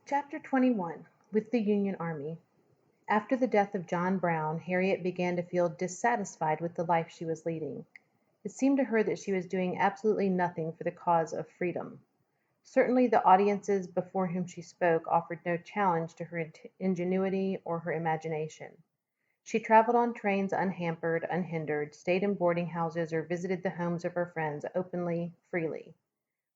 Chapter 21. With the Union Army. After the death of John Brown, Harriet began to feel dissatisfied with the life she was leading. It seemed to her that she was doing absolutely nothing for the cause of freedom. Certainly the audiences before whom she spoke offered no challenge to her ingenuity or her imagination. She traveled on trains unhampered, unhindered, stayed in boarding houses, or visited the homes of her friends openly, freely.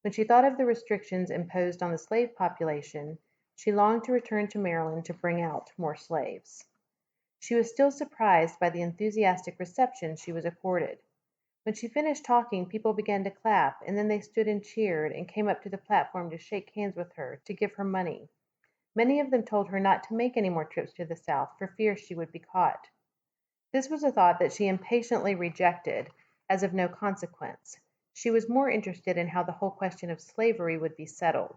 When she thought of the restrictions imposed on the slave population, she longed to return to Maryland to bring out more slaves. She was still surprised by the enthusiastic reception she was accorded. When she finished talking, people began to clap, and then they stood and cheered, and came up to the platform to shake hands with her, to give her money. Many of them told her not to make any more trips to the South for fear she would be caught. This was a thought that she impatiently rejected, as of no consequence. She was more interested in how the whole question of slavery would be settled.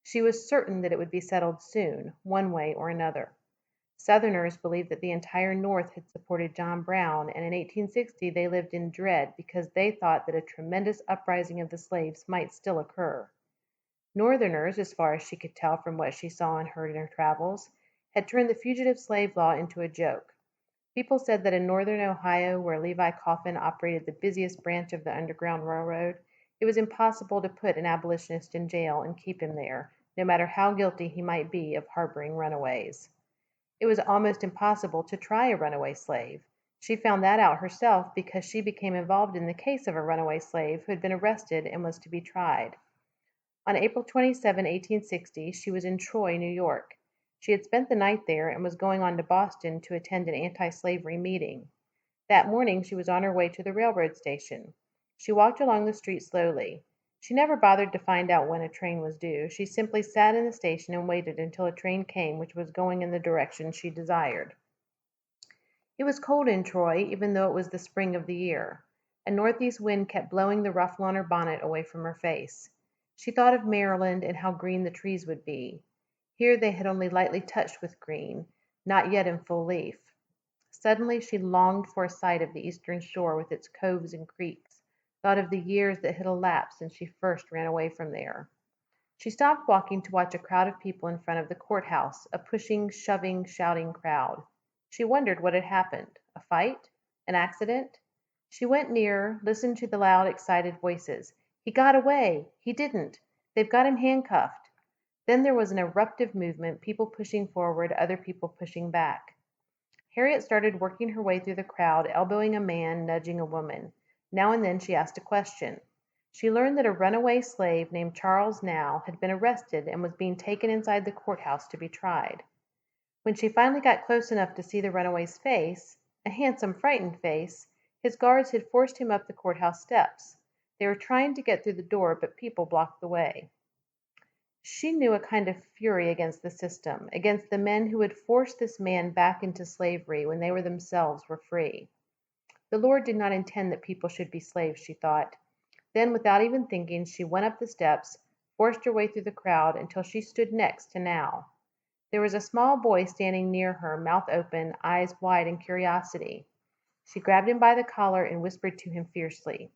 She was certain that it would be settled soon, one way or another. Southerners believed that the entire North had supported John Brown, and in 1860 they lived in dread because they thought that a tremendous uprising of the slaves might still occur. Northerners, as far as she could tell from what she saw and heard in her travels, had turned the fugitive slave law into a joke. People said that in northern Ohio, where Levi Coffin operated the busiest branch of the Underground Railroad, it was impossible to put an abolitionist in jail and keep him there, no matter how guilty he might be of harboring runaways. It was almost impossible to try a runaway slave. She found that out herself because she became involved in the case of a runaway slave who had been arrested and was to be tried. On April 27, 1860, she was in Troy, New York. She had spent the night there and was going on to Boston to attend an anti-slavery meeting. That morning she was on her way to the railroad station. She walked along the street slowly. She never bothered to find out when a train was due. She simply sat in the station and waited until a train came which was going in the direction she desired. It was cold in Troy, even though it was the spring of the year. A northeast wind kept blowing the ruffle on her bonnet away from her face. She thought of Maryland and how green the trees would be. Here they had only lightly touched with green, not yet in full leaf. Suddenly she longed for a sight of the eastern shore with its coves and creeks, thought of the years that had elapsed since she first ran away from there. She stopped walking to watch a crowd of people in front of the courthouse, a pushing, shoving, shouting crowd. She wondered what had happened. A fight? An accident? She went nearer, listened to the loud, excited voices. "He got away!" "He didn't!" "They've got him handcuffed!" Then there was an eruptive movement, people pushing forward, other people pushing back. Harriet started working her way through the crowd, elbowing a man, nudging a woman. Now and then she asked a question. She learned that a runaway slave named Charles Now had been arrested and was being taken inside the courthouse to be tried. When she finally got close enough to see the runaway's face, a handsome, frightened face, his guards had forced him up the courthouse steps. They were trying to get through the door, but people blocked the way. She knew a kind of fury against the system, against the men who had forced this man back into slavery when they themselves were free. The Lord did not intend that people should be slaves, she thought. Then, without even thinking, she went up the steps, forced her way through the crowd until she stood next to Now. There was a small boy standing near her, mouth open, eyes wide in curiosity. She grabbed him by the collar and whispered to him fiercely,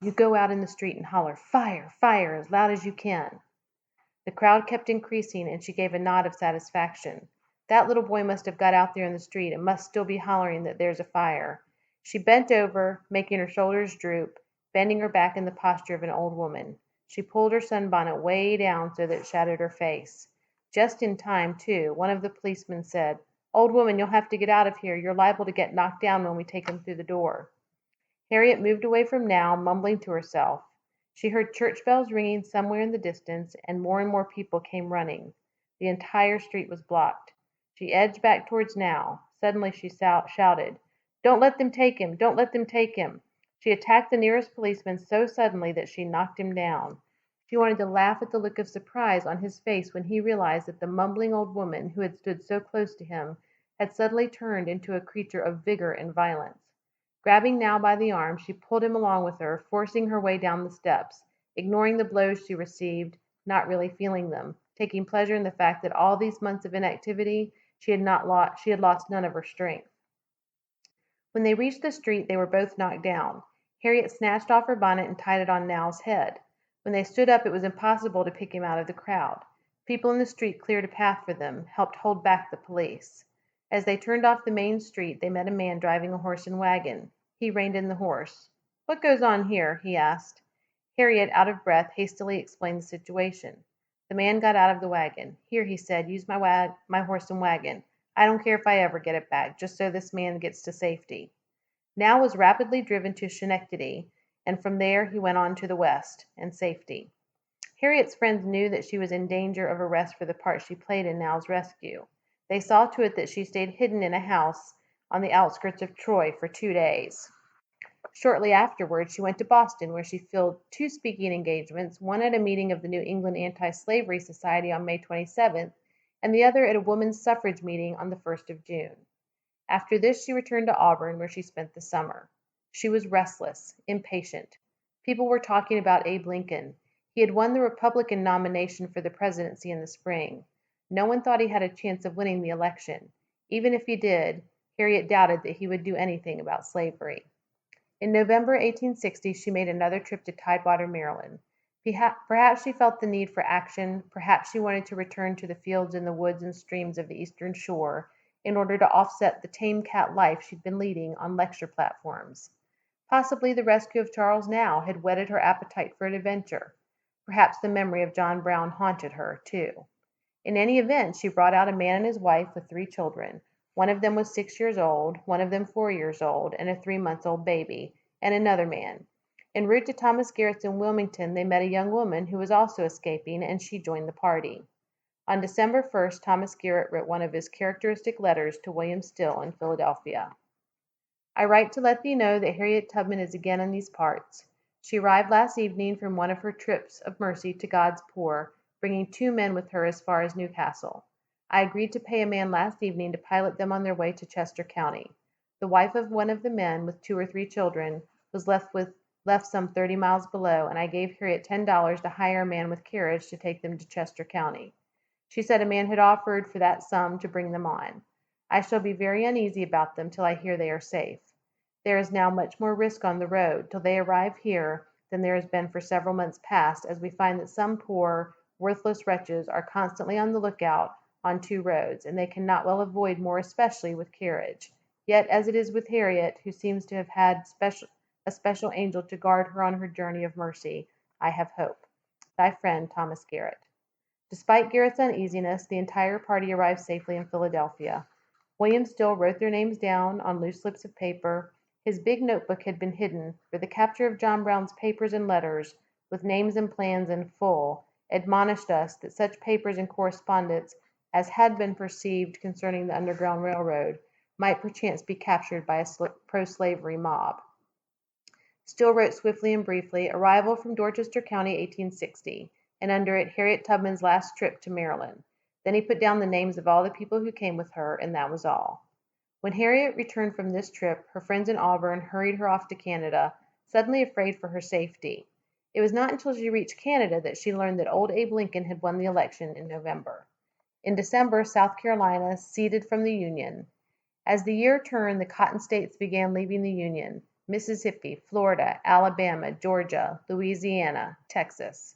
"You go out in the street and holler, 'Fire! Fire!' as loud as you can." The crowd kept increasing, and she gave a nod of satisfaction. That little boy must have got out there in the street and must still be hollering that there's a fire. She bent over, making her shoulders droop, bending her back in the posture of an old woman. She pulled her sunbonnet way down so that it shadowed her face. Just in time, too, one of the policemen said, "Old woman, you'll have to get out of here. You're liable to get knocked down when we take him through the door." Harriet moved away from Now, mumbling to herself. She heard church bells ringing somewhere in the distance, and more people came running. The entire street was blocked. She edged back towards Now. Suddenly she shouted, "Don't let them take him! Don't let them take him!" She attacked the nearest policeman so suddenly that she knocked him down. She wanted to laugh at the look of surprise on his face when he realized that the mumbling old woman who had stood so close to him had suddenly turned into a creature of vigor and violence. Grabbing Now by the arm, she pulled him along with her, forcing her way down the steps, ignoring the blows she received, not really feeling them, taking pleasure in the fact that all these months of inactivity she had lost none of her strength. When they reached the street, they were both knocked down. Harriet snatched off her bonnet and tied it on Now's head. When they stood up, it was impossible to pick him out of the crowd. People in the street cleared a path for them, helped hold back the police. As they turned off the main street, they met a man driving a horse and wagon. He reined in the horse. "What goes on here?" he asked. Harriet, out of breath, hastily explained the situation. The man got out of the wagon. "Here," he said, "use my horse and wagon. I don't care if I ever get it back, just so this man gets to safety." Now was rapidly driven to Schenectady, and from there he went on to the West and safety. Harriet's friends knew that she was in danger of arrest for the part she played in Now's rescue. They saw to it that she stayed hidden in a house on the outskirts of Troy for 2 days. Shortly afterward she went to Boston, where she filled two speaking engagements, one at a meeting of the New England Anti-Slavery Society on May 27th, and the other at a women's suffrage meeting on the 1st of June. After this she returned to Auburn, where she spent the summer. She was restless, impatient. People were talking about Abe Lincoln. He had won the Republican nomination for the presidency in the spring. No one thought he had a chance of winning the election. Even if he did, Harriet doubted that he would do anything about slavery. In November 1860 she made another trip to Tidewater, Maryland. Perhaps she felt the need for action, perhaps she wanted to return to the fields and the woods and streams of the Eastern Shore in order to offset the tame cat life she'd been leading on lecture platforms. Possibly the rescue of Charles Now had whetted her appetite for adventure. Perhaps the memory of John Brown haunted her, too. In any event, she brought out a man and his wife with 3 children. One of them was 6 years old, one of them 4 years old, and a 3 months old baby, and another man. En route to Thomas Garrett's in Wilmington, they met a young woman who was also escaping, and she joined the party. On December 1st, Thomas Garrett wrote one of his characteristic letters to William Still in Philadelphia. "I write to let thee know that Harriet Tubman is again in these parts. She arrived last evening from one of her trips of mercy to God's poor, bringing 2 men with her as far as Newcastle. I agreed to pay a man last evening to pilot them on their way to Chester County. The wife of one of the men, with 2 or 3 children, was left some 30 miles below, and I gave Harriet $10 to hire a man with carriage to take them to Chester County. She said a man had offered for that sum to bring them on. I shall be very uneasy about them till I hear they are safe. There is now much more risk on the road till they arrive here than there has been for several months past, as we find that some poor, worthless wretches are constantly on the lookout on 2 roads, and they cannot well avoid more especially with carriage. Yet, as it is with Harriet, who seems to have had a special angel to guard her on her journey of mercy, I have hope. Thy friend, Thomas Garrett." Despite Garrett's uneasiness, the entire party arrived safely in Philadelphia. William Still wrote their names down on loose slips of paper. His big notebook had been hidden, for the capture of John Brown's papers and letters, with names and plans in full, admonished us that such papers and correspondence as had been perceived concerning the Underground Railroad might perchance be captured by a pro-slavery mob. Still wrote swiftly and briefly, "Arrival from Dorchester County, 1860," and under it, "Harriet Tubman's last trip to Maryland." Then he put down the names of all the people who came with her, and that was all. When Harriet returned from this trip, her friends in Auburn hurried her off to Canada, suddenly afraid for her safety. It was not until she reached Canada that she learned that old Abe Lincoln had won the election in November. In December, South Carolina seceded from the Union. As the year turned, the Cotton States began leaving the Union: Mississippi, Florida, Alabama, Georgia, Louisiana, Texas.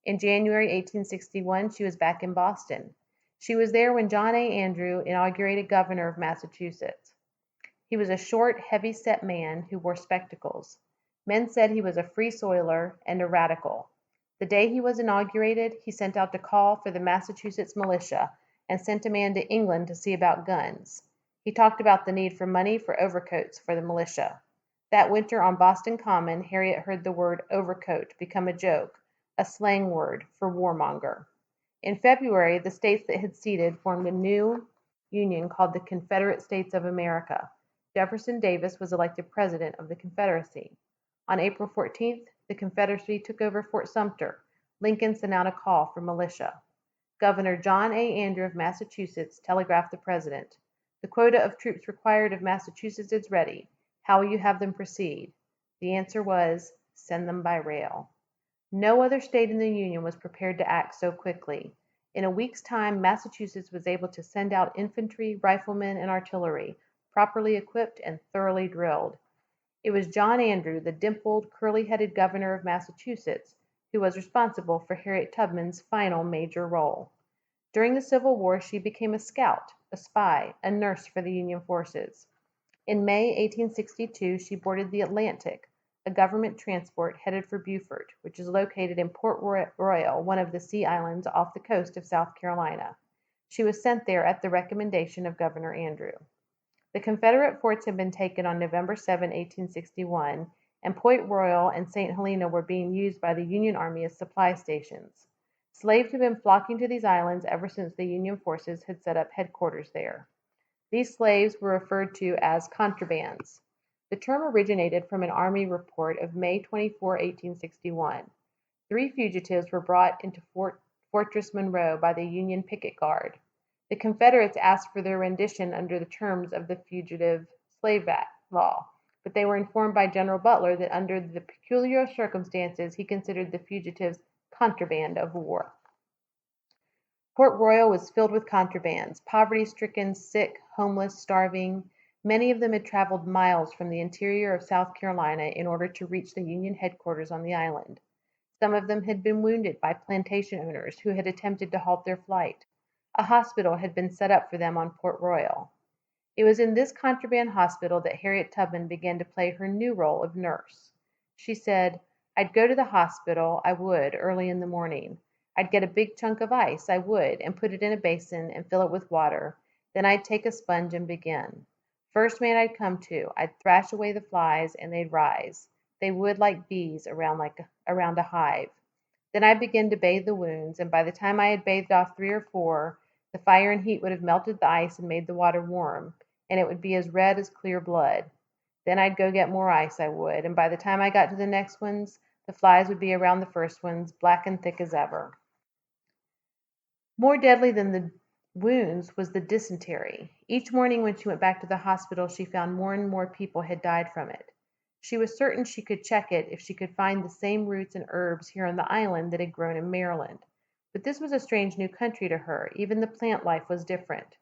In January 1861 she was back in Boston. She was there when John A. Andrew inaugurated governor of Massachusetts. He was a short, heavy-set man who wore spectacles. Men said he was a free soiler and a radical. The day he was inaugurated, he sent out to call for the Massachusetts militia, and sent a man to England to see about guns. He talked about the need for money for overcoats for the militia. That winter on Boston Common, Harriet heard the word overcoat become a joke, a slang word for warmonger. In February, the states that had seceded formed a new union called the Confederate States of America. Jefferson Davis was elected president of the Confederacy. On April 14th, the Confederacy took over Fort Sumter. Lincoln sent out a call for militia. Governor John A. Andrew of Massachusetts telegraphed the president, "The quota of troops required of Massachusetts is ready. How will you have them proceed?" The answer was, "Send them by rail." No other state in the Union was prepared to act so quickly. In a week's time, Massachusetts was able to send out infantry, riflemen, and artillery, properly equipped and thoroughly drilled. It was John Andrew, the dimpled, curly-headed governor of Massachusetts, who was responsible for Harriet Tubman's final major role. During the Civil War, she became a scout, a spy, a nurse for the Union forces. In May 1862, she boarded the Atlantic, a government transport headed for Beaufort, which is located in Port Royal, one of the sea islands off the coast of South Carolina. She was sent there at the recommendation of Governor Andrew. The Confederate forts had been taken on November 7, 1861, and Point Royal and St. Helena were being used by the Union Army as supply stations. Slaves had been flocking to these islands ever since the Union forces had set up headquarters there. These slaves were referred to as contrabands. The term originated from an Army report of May 24, 1861. 3 fugitives were brought into Fortress Monroe by the Union picket guard. The Confederates asked for their rendition under the terms of the Fugitive Slave Act law, but they were informed by General Butler that under the peculiar circumstances he considered the fugitives contraband of war. Port Royal was filled with contrabands, poverty-stricken, sick, homeless, starving. Many of them had traveled miles from the interior of South Carolina in order to reach the Union headquarters on the island. Some of them had been wounded by plantation owners who had attempted to halt their flight. A hospital had been set up for them on Port Royal. It was in this contraband hospital that Harriet Tubman began to play her new role of nurse. She said, "I'd go to the hospital, I would, early in the morning. I'd get a big chunk of ice, I would, and put it in a basin and fill it with water. Then I'd take a sponge and begin. First man I'd come to, I'd thrash away the flies and they'd rise. They would like bees around a hive. Then I'd begin to bathe the wounds, and by the time I had bathed off 3 or 4, the fire and heat would have melted the ice and made the water warm, and it would be as red as clear blood. Then I'd go get more ice, I would, and by the time I got to the next ones, the flies would be around the first ones, black and thick as ever." More deadly than the wounds was the dysentery. Each morning when she went back to the hospital, she found more and more people had died from it. She was certain she could check it if she could find the same roots and herbs here on the island that had grown in Maryland. But this was a strange new country to her. Even the plant life was different.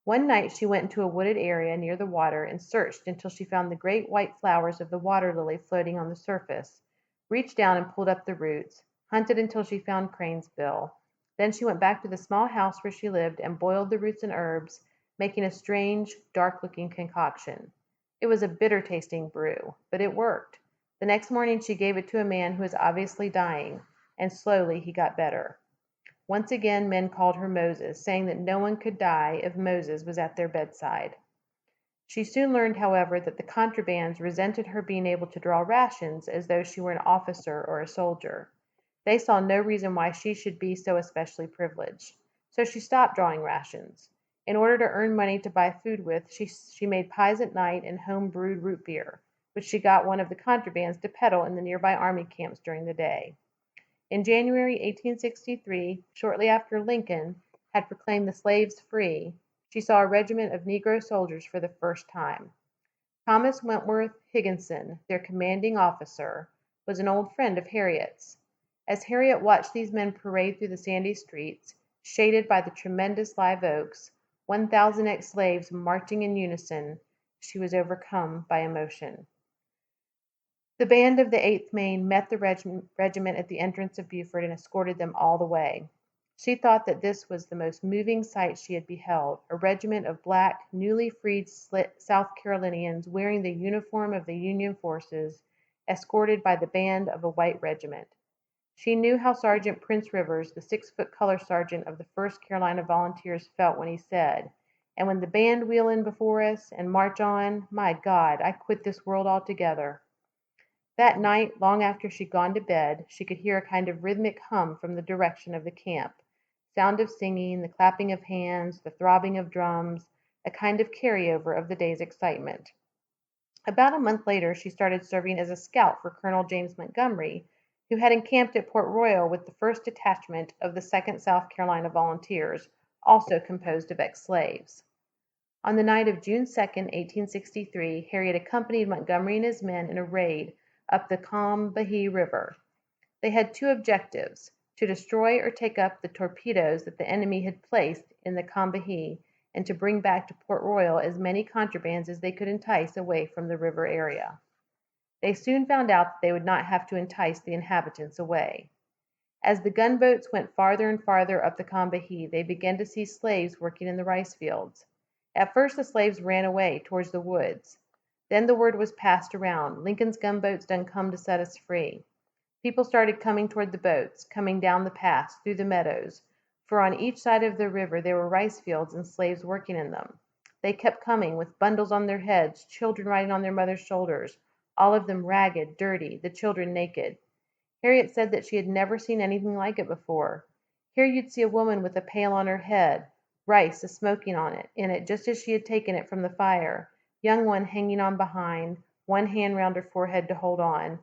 One night she went into a wooded area near the water and searched until she found the great white flowers of the water lily floating on the surface, reached down and pulled up the roots, hunted until she found cranesbill. Then she went back to the small house where she lived and boiled the roots and herbs, making a strange, dark-looking concoction. It was a bitter-tasting brew, but it worked. The next morning she gave it to a man who was obviously dying, and slowly he got better. Once again men called her Moses, saying that no one could die if Moses was at their bedside. She soon learned, however, that the contrabands resented her being able to draw rations as though she were an officer or a soldier. They saw no reason why she should be so especially privileged. So she stopped drawing rations. In order to earn money to buy food with, she made pies at night and home-brewed root beer, which she got one of the contrabands to peddle in the nearby army camps during the day. In January 1863, shortly after Lincoln had proclaimed the slaves free, she saw a regiment of Negro soldiers for the first time. Thomas Wentworth Higginson, their commanding officer, was an old friend of Harriet's. As Harriet watched these men parade through the sandy streets, shaded by the tremendous live oaks, 1,000 ex-slaves marching in unison, she was overcome by emotion. The band of the 8th Maine met the regiment at the entrance of Beaufort and escorted them all the way. She thought that this was the most moving sight she had beheld, a regiment of black, newly freed South Carolinians wearing the uniform of the Union forces, escorted by the band of a white regiment. She knew how Sergeant Prince Rivers, the 6-foot color sergeant of the 1st Carolina Volunteers, felt when he said, "And when the band wheel in before us and march on, my God, I quit this world altogether." That night, long after she'd gone to bed, she could hear a kind of rhythmic hum from the direction of the camp, sound of singing, the clapping of hands, the throbbing of drums, a kind of carryover of the day's excitement. About a month later she started serving as a scout for Colonel James Montgomery, who had encamped at Port Royal with the 1st Detachment of the 2nd South Carolina Volunteers, also composed of ex-slaves. On the night of June 2, 1863, Harriet accompanied Montgomery and his men in a raid up the Combahee River. They had 2 objectives: to destroy or take up the torpedoes that the enemy had placed in the Combahee, and to bring back to Port Royal as many contrabands as they could entice away from the river area. They soon found out that they would not have to entice the inhabitants away. As the gunboats went farther and farther up the Combahee, they began to see slaves working in the rice fields. At first the slaves ran away towards the woods. Then the word was passed around, "Lincoln's gunboats done come to set us free." People started coming toward the boats, coming down the pass, through the meadows, for on each side of the river there were rice fields and slaves working in them. They kept coming, with bundles on their heads, children riding on their mothers' shoulders, all of them ragged, dirty, the children naked. Harriet said that she had never seen anything like it before. Here you'd see a woman with a pail on her head, rice a-smoking in it just as she had taken it from the fire, young one hanging on behind, one hand round her forehead to hold on,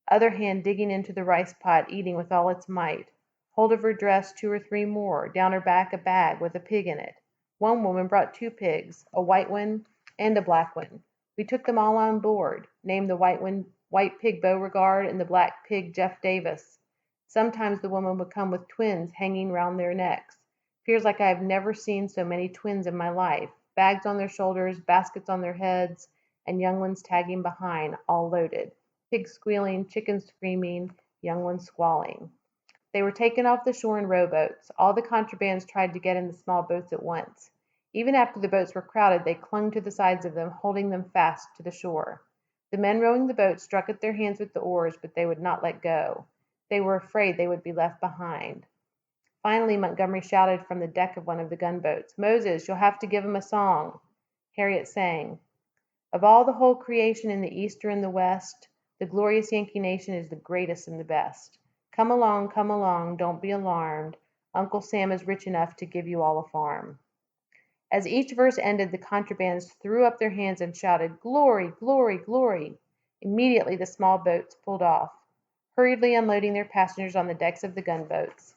other hand digging into the rice pot, eating with all its might. Hold of her dress 2 or 3 more, down her back a bag with a pig in it. One woman brought 2 pigs, a white one and a black one. We took them all on board, named the white pig Beauregard and the black pig Jeff Davis. Sometimes the woman would come with twins hanging round their necks. 'Pears like I have never seen so many twins in my life, bags on their shoulders, baskets on their heads, and young ones tagging behind, all loaded. Pigs squealing, chickens screaming, young ones squalling. They were taken off the shore in rowboats. All the contrabands tried to get in the small boats at once. Even after the boats were crowded, they clung to the sides of them, holding them fast to the shore. The men rowing the boats struck at their hands with the oars, but they would not let go. They were afraid they would be left behind. Finally Montgomery shouted from the deck of one of the gunboats, "Moses, you'll have to give 'em a song." Harriet sang, "Of all the whole creation in the east or in the west, the glorious Yankee nation is the greatest and the best. Come along, don't be alarmed. Uncle Sam is rich enough to give you all a farm." As each verse ended, the contrabands threw up their hands and shouted, "Glory, glory, glory!" Immediately the small boats pulled off, hurriedly unloading their passengers on the decks of the gunboats.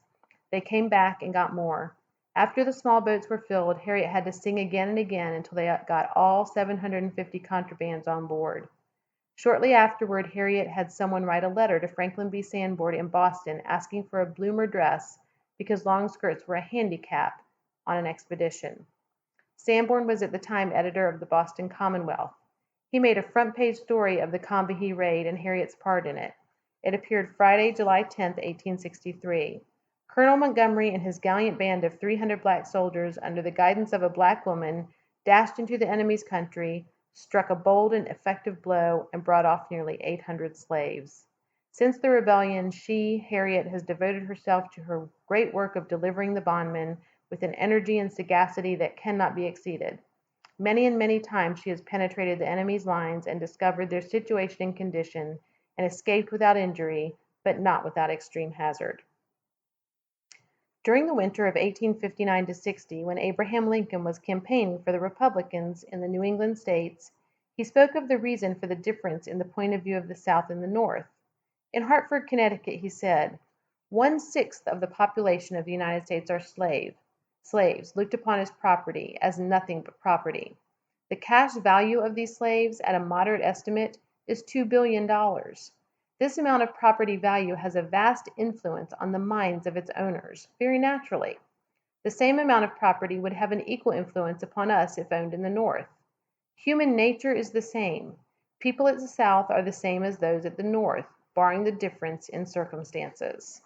They came back and got more. After the small boats were filled, Harriet had to sing again and again until they got all 750 contrabands on board. Shortly afterward Harriet had someone write a letter to Franklin B. Sanborn in Boston asking for a bloomer dress because long skirts were a handicap on an expedition. Sanborn was at the time editor of the Boston Commonwealth. He made a front-page story of the Combahee raid and Harriet's part in it. It appeared Friday, July 10, 1863. Colonel Montgomery and his gallant band of 300 black soldiers, under the guidance of a black woman, dashed into the enemy's country, struck a bold and effective blow, and brought off nearly 800 slaves. Since the rebellion, she, Harriet, has devoted herself to her great work of delivering the bondmen with an energy and sagacity that cannot be exceeded. Many and many times she has penetrated the enemy's lines and discovered their situation and condition, and escaped without injury, but not without extreme hazard. During the winter of 1859–60, when Abraham Lincoln was campaigning for the Republicans in the New England states, he spoke of the reason for the difference in the point of view of the South and the North. In Hartford, Connecticut, he said, "1/6 of the population of the United States are slaves, looked upon as property, as nothing but property. The cash value of these slaves, at a moderate estimate, is $2 billion. This amount of property value has a vast influence on the minds of its owners, very naturally. The same amount of property would have an equal influence upon us if owned in the North. Human nature is the same. People at the South are the same as those at the North, barring the difference in circumstances."